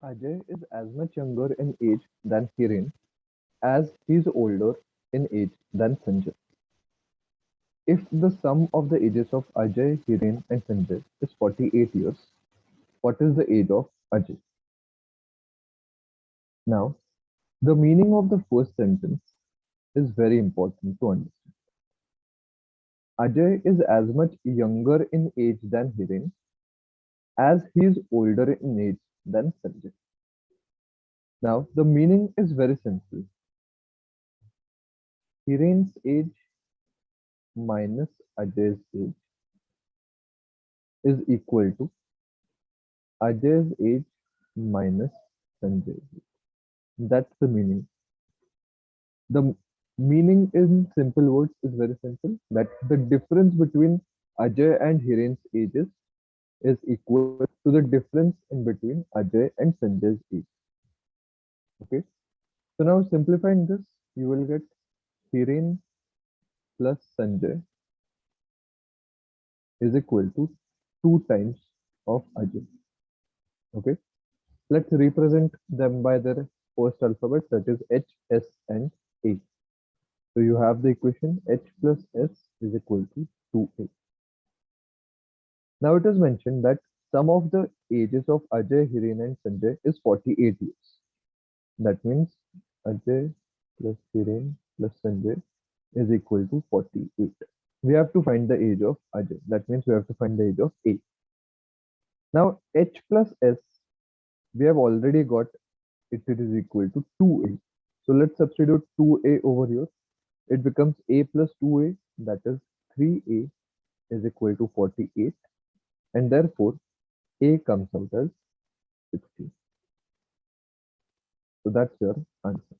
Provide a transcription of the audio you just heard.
Ajay is as much younger in age than Hiren as he is older in age than Sanjay. If the sum of the ages of Ajay, Hiren, and Sanjay is 48 years, what is the age of Ajay? Now, the meaning of the first sentence is very important to understand. Ajay is as much younger in age than Hiren as he is older in age than Sanjay. Now, the meaning is very simple. Hiren's age minus Ajay's age is equal to Ajay's age minus Sanjay's age. That's the meaning. The meaning in simple words is very simple, that the difference between Ajay and Hiren's ages is equal to the difference in between Ajay and Sanjay's age. Okay. So now simplifying this, you will get Hiren plus Sanjay is equal to 2 times of Ajay. Okay. Let's represent them by their first alphabet, that is H, S, and A. So you have the equation H plus S is equal to 2A. Now it is mentioned that sum of the ages of Ajay, Hiren, and Sanjay is 48 years. That means Ajay plus Hiren plus Sanjay is equal to 48. We have to find the age of Ajay. That means we have to find the age of A. Now H plus S, we have already got it is equal to 2A. So let's substitute 2A over here. It becomes A plus 2A, that is 3A is equal to 48, and therefore A comes out as 60. So that's your answer.